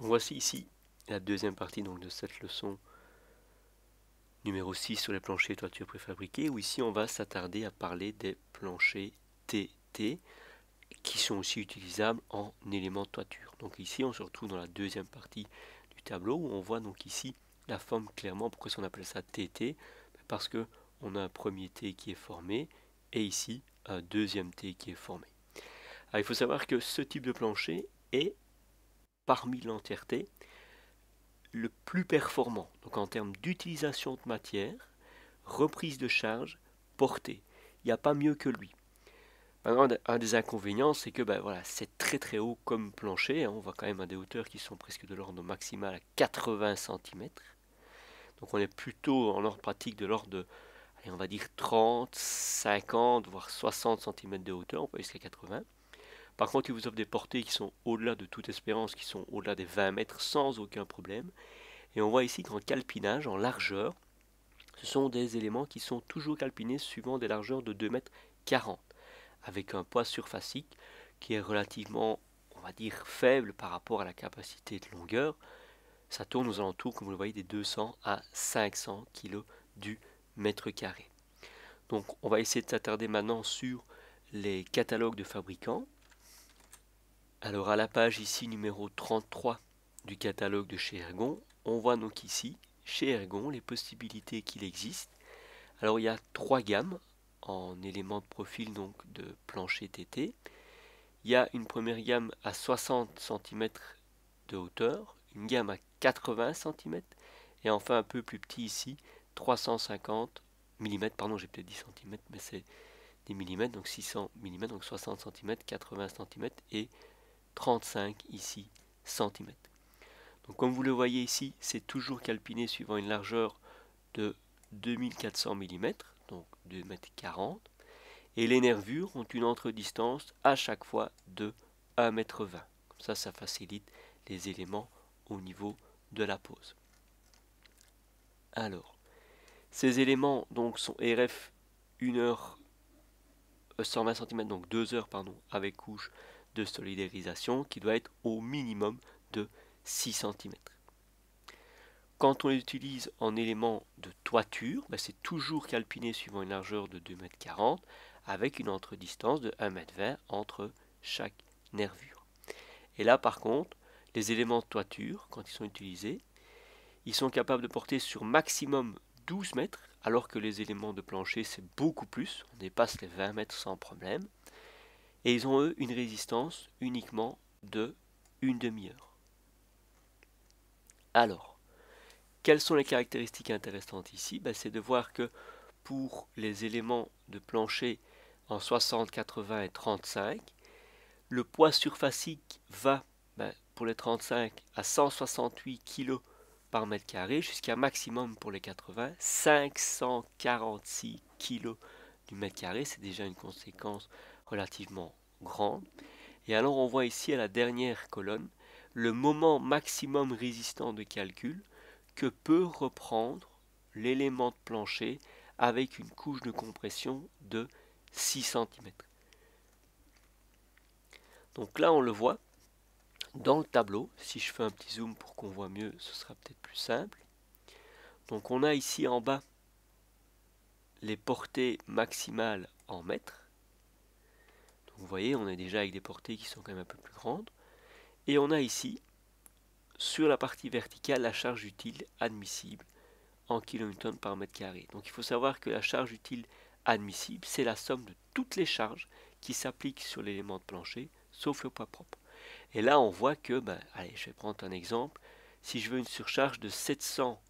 Voici ici la deuxième partie donc, de cette leçon numéro 6 sur les planchers et toitures préfabriquées, où ici on va s'attarder à parler des planchers TT qui sont aussi utilisables en éléments de toiture. Donc ici on se retrouve dans la deuxième partie du tableau où on voit donc ici la forme clairement. Pourquoi on appelle ça TT? Parce que on a un premier T qui est formé et ici un deuxième T qui est formé. Alors, il faut savoir que ce type de plancher est parmi l'entièreté le plus performant, donc en termes d'utilisation de matière, reprise de charge, portée. Il n'y a pas mieux que lui. Maintenant, un des inconvénients, c'est que voilà, c'est très très haut comme plancher. On voit quand même à des hauteurs qui sont presque de l'ordre maximal à 80 cm. Donc on est plutôt en ordre pratique de l'ordre de, allez, on va dire 30, 50, voire 60 cm de hauteur, on peut aller jusqu'à 80. Par contre, il vous offre des portées qui sont au-delà de toute espérance, qui sont au-delà des 20 mètres sans aucun problème. Et on voit ici qu'en calpinage, en largeur, ce sont des éléments qui sont toujours calpinés suivant des largeurs de 2,40 m, avec un poids surfacique qui est relativement, on va dire, faible par rapport à la capacité de longueur. Ça tourne aux alentours, comme vous le voyez, des 200 à 500 kg du mètre carré. Donc on va essayer de s'attarder maintenant sur les catalogues de fabricants. Alors à la page ici numéro 33 du catalogue de chez Ergon, on voit donc ici, chez Ergon, les possibilités qu'il existe. Alors il y a trois gammes en éléments de profil donc de plancher TT. Il y a une première gamme à 60 cm de hauteur, une gamme à 80 cm et enfin un peu plus petit ici, 350 mm, pardon j'ai peut-être dit cm mais c'est des millimètres, donc 600 mm, donc 60 cm, 80 cm et 35 ici cm. Donc comme vous le voyez ici, c'est toujours calpiné suivant une largeur de 2400 mm, donc 2,40 m, et les nervures ont une entre-distance à chaque fois de 1,20 m. Comme ça facilite les éléments au niveau de la pose. Alors, ces éléments donc sont RF 1 heure 120 cm, donc 2 heures pardon, avec couche de solidarisation qui doit être au minimum de 6 cm. Quand on les utilise en élément de toiture, c'est toujours calpiné suivant une largeur de 2,40 m avec une entre-distance de 1,20 m entre chaque nervure. Et là par contre, les éléments de toiture, quand ils sont utilisés, ils sont capables de porter sur maximum 12 mètres, alors que les éléments de plancher c'est beaucoup plus, on dépasse les 20 mètres sans problème. Et ils ont eux une résistance uniquement de une demi-heure. Alors, quelles sont les caractéristiques intéressantes ici? C'est de voir que pour les éléments de plancher en 60, 80 et 35, le poids surfacique va pour les 35 à 168 kg par mètre carré jusqu'à maximum pour les 80, 546 kg du mètre carré. C'est déjà une conséquence relativement grande. Et alors on voit ici à la dernière colonne le moment maximum résistant de calcul que peut reprendre l'élément de plancher avec une couche de compression de 6 cm. Donc là on le voit dans le tableau. Si je fais un petit zoom pour qu'on voit mieux, ce sera peut-être plus simple. Donc on a ici en bas les portées maximales en mètres. Donc vous voyez, on est déjà avec des portées qui sont quand même un peu plus grandes. Et on a ici, sur la partie verticale, la charge utile admissible en kN par mètre carré. Donc il faut savoir que la charge utile admissible, c'est la somme de toutes les charges qui s'appliquent sur l'élément de plancher, sauf le poids propre. Et là, on voit que, allez, je vais prendre un exemple. Si je veux une surcharge de 700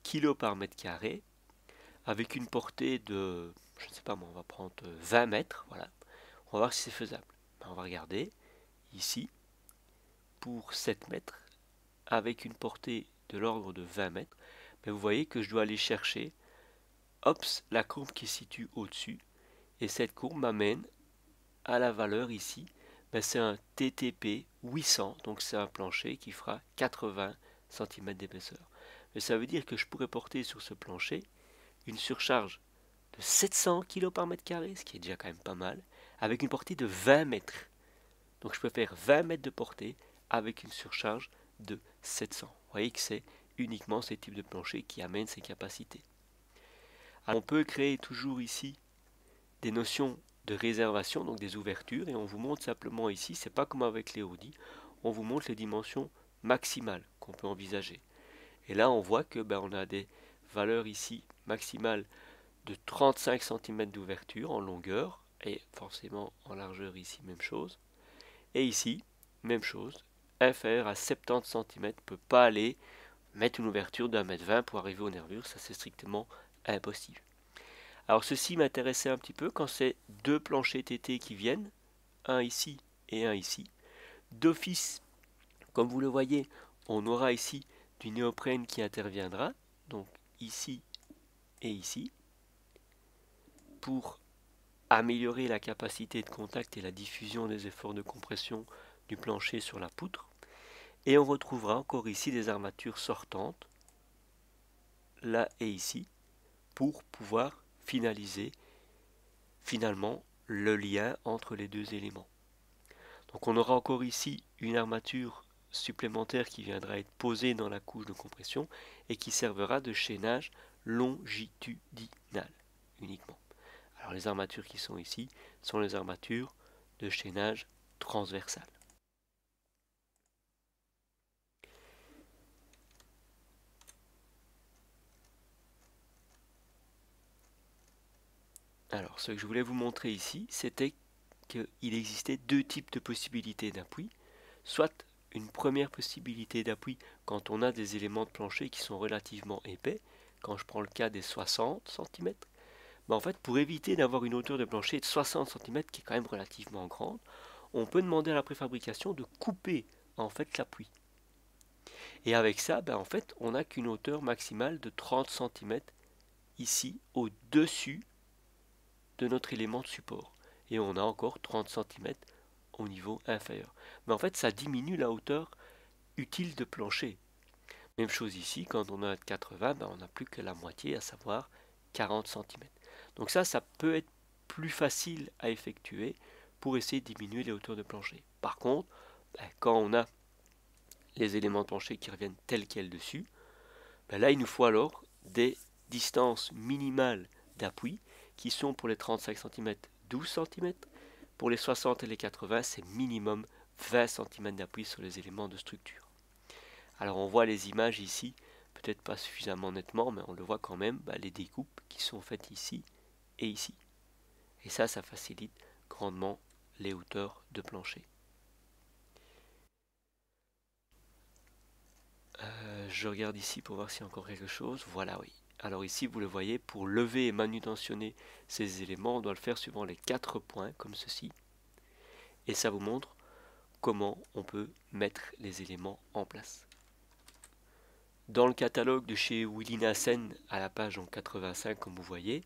kg par mètre carré, avec une portée de, je ne sais pas, on va prendre 20 mètres, voilà. On va voir si c'est faisable. On va regarder ici, pour 7 mètres, avec une portée de l'ordre de 20 mètres, vous voyez que je dois aller chercher la courbe qui se situe au-dessus, et cette courbe m'amène à la valeur ici, c'est un TTP 800, donc c'est un plancher qui fera 80 cm d'épaisseur. Mais ça veut dire que je pourrais porter sur ce plancher une surcharge de 700 kg par mètre carré, ce qui est déjà quand même pas mal, avec une portée de 20 mètres. Donc je peux faire 20 mètres de portée avec une surcharge de 700. Vous voyez que c'est uniquement ces types de planchers qui amènent ces capacités. Alors, on peut créer toujours ici des notions de réservation, donc des ouvertures, et on vous montre simplement ici, c'est pas comme avec les Audi, on vous montre les dimensions maximales qu'on peut envisager. Et là on voit que on a des valeurs ici maximales de 35 cm d'ouverture en longueur, et forcément en largeur ici même chose. Et ici, même chose, inférieur à 70 cm, ne peut pas aller mettre une ouverture d'1,20 m pour arriver aux nervures, ça c'est strictement impossible. Alors ceci m'intéressait un petit peu quand c'est deux planchers TT qui viennent, un ici et un ici. D'office, comme vous le voyez, on aura ici du néoprène qui interviendra, donc ici et ici, pour améliorer la capacité de contact et la diffusion des efforts de compression du plancher sur la poutre. Et on retrouvera encore ici des armatures sortantes, là et ici, pour pouvoir finaliser finalement le lien entre les deux éléments. Donc on aura encore ici une armature supplémentaire qui viendra être posée dans la couche de compression et qui servira de chaînage longitudinal uniquement. Alors les armatures qui sont ici sont les armatures de chaînage transversal. Alors ce que je voulais vous montrer ici, c'était qu'il existait deux types de possibilités d'appui, soit une première possibilité d'appui quand on a des éléments de plancher qui sont relativement épais, quand je prends le cas des 60 cm, en fait pour éviter d'avoir une hauteur de plancher de 60 cm qui est quand même relativement grande, on peut demander à la préfabrication de couper en fait l'appui. Et avec ça, en fait, on n'a qu'une hauteur maximale de 30 cm ici au-dessus de notre élément de support. Et on a encore 30 cm au niveau inférieur. Mais en fait, ça diminue la hauteur utile de plancher. Même chose ici, quand on a 80, on n'a plus que la moitié, à savoir 40 cm. Donc ça peut être plus facile à effectuer pour essayer de diminuer les hauteurs de plancher. Par contre, quand on a les éléments de plancher qui reviennent tels quels dessus, là il nous faut alors des distances minimales d'appui qui sont pour les 35 cm 12 cm, pour les 60 et les 80 c'est minimum 20 cm d'appui sur les éléments de structure. Alors on voit les images ici, peut-être pas suffisamment nettement, mais on le voit quand même, les découpes qui sont faites ici et ici. Et ça facilite grandement les hauteurs de plancher. Je regarde ici pour voir s'il y a encore quelque chose. Voilà, oui. Alors ici, vous le voyez, pour lever et manutentionner ces éléments, on doit le faire suivant les 4 points, comme ceci. Et ça vous montre comment on peut mettre les éléments en place. Dans le catalogue de chez Willy Nassen, à la page 85, comme vous voyez,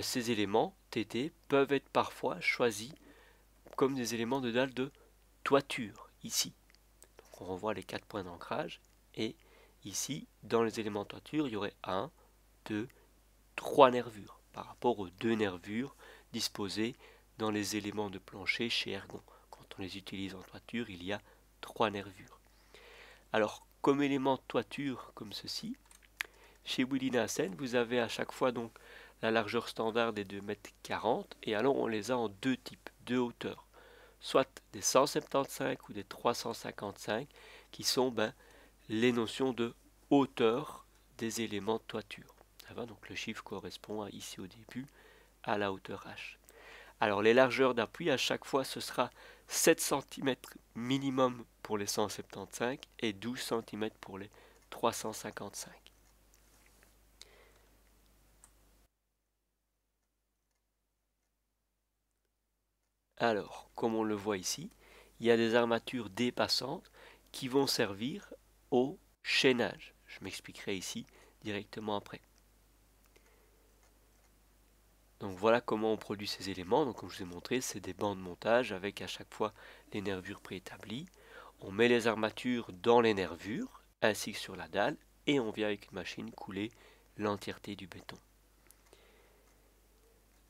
ces éléments TT peuvent être parfois choisis comme des éléments de dalle de toiture, ici. Donc on revoit les 4 points d'ancrage, et ici, dans les éléments de toiture, il y aurait 1, 2, 3 nervures, par rapport aux 2 nervures disposées dans les éléments de plancher chez Ergon. Quand on les utilise en toiture, il y a 3 nervures. Alors, comme élément de toiture, comme ceci, chez Willy Nassen, vous avez à chaque fois donc la largeur standard des 2,40 m, et alors on les a en deux types, deux hauteurs, soit des 175 ou des 355, qui sont les notions de hauteur des éléments de toiture. Ça va, donc le chiffre correspond ici au début à la hauteur H. Alors les largeurs d'appui, à chaque fois, ce sera 7 cm minimum pour les 175 et 12 cm pour les 355. Alors, comme on le voit ici, il y a des armatures dépassantes qui vont servir au chaînage. Je m'expliquerai ici directement après. Donc voilà comment on produit ces éléments. Donc comme je vous ai montré, c'est des bancs de montage avec à chaque fois les nervures préétablies. On met les armatures dans les nervures ainsi que sur la dalle et on vient avec une machine couler l'entièreté du béton.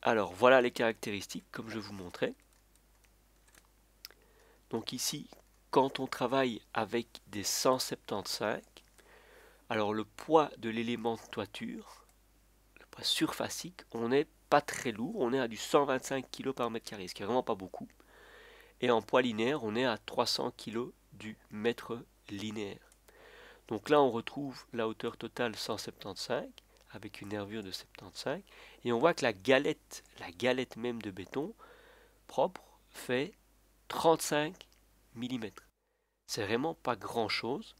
Alors voilà les caractéristiques comme je vous montrais. Donc ici, quand on travaille avec des 175, alors le poids de l'élément de toiture, le poids surfacique, on n'est pas très lourd, on est à du 125 kg par mètre carré, ce qui est vraiment pas beaucoup. Et en poids linéaire, on est à 300 kg du mètre linéaire. Donc là, on retrouve la hauteur totale 175, avec une nervure de 75, et on voit que la galette même de béton propre, fait 35 mm. C'est vraiment pas grand chose.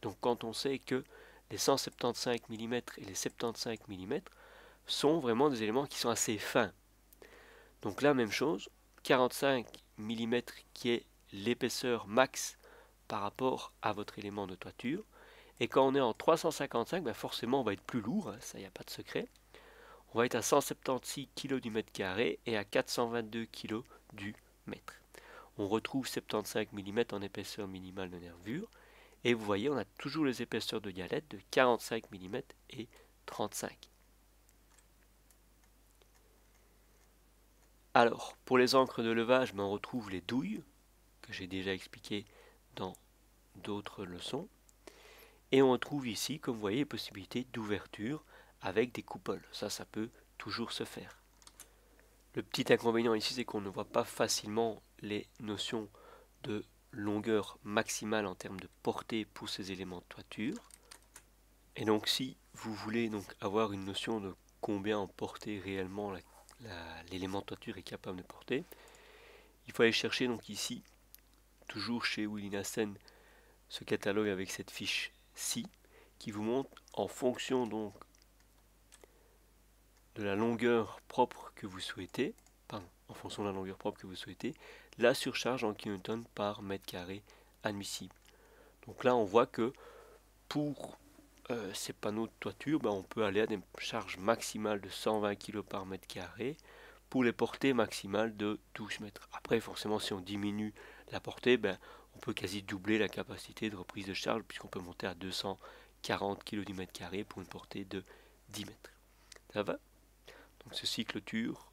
Donc quand on sait que les 175 mm et les 75 mm sont vraiment des éléments qui sont assez fins. Donc là, même chose, 45 mm qui est l'épaisseur max par rapport à votre élément de toiture. Et quand on est en 355, ben forcément on va être plus lourd, hein, ça il n'y a pas de secret. On va être à 176 kg du mètre carré et à 422 kg du mètre. On retrouve 75 mm en épaisseur minimale de nervure. Et vous voyez, on a toujours les épaisseurs de galette de 45 mm et 35. Alors, pour les encres de levage, on retrouve les douilles, que j'ai déjà expliqué dans d'autres leçons. Et on retrouve ici, comme vous voyez, possibilité d'ouverture avec des coupoles. Ça peut toujours se faire. Le petit inconvénient ici, c'est qu'on ne voit pas facilement les notions de longueur maximale en termes de portée pour ces éléments de toiture. Et donc si vous voulez donc avoir une notion de combien en portée réellement l'élément de toiture est capable de porter, il faut aller chercher donc ici, toujours chez Willy Nassen, ce catalogue avec cette fiche-ci, qui vous montre en fonction donc de la longueur propre que vous souhaitez, en fonction de la longueur propre que vous souhaitez, la surcharge en kilonewton par mètre carré admissible. Donc là on voit que pour ces panneaux de toiture, on peut aller à des charges maximales de 120 kg par mètre carré pour les portées maximales de 12 mètres. Après, forcément, si on diminue la portée, on peut quasi doubler la capacité de reprise de charge puisqu'on peut monter à 240 kg du mètre carré pour une portée de 10 mètres. Ça va? Donc ceci clôture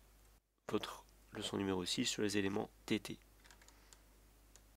votre leçon numéro 6 sur les éléments TT.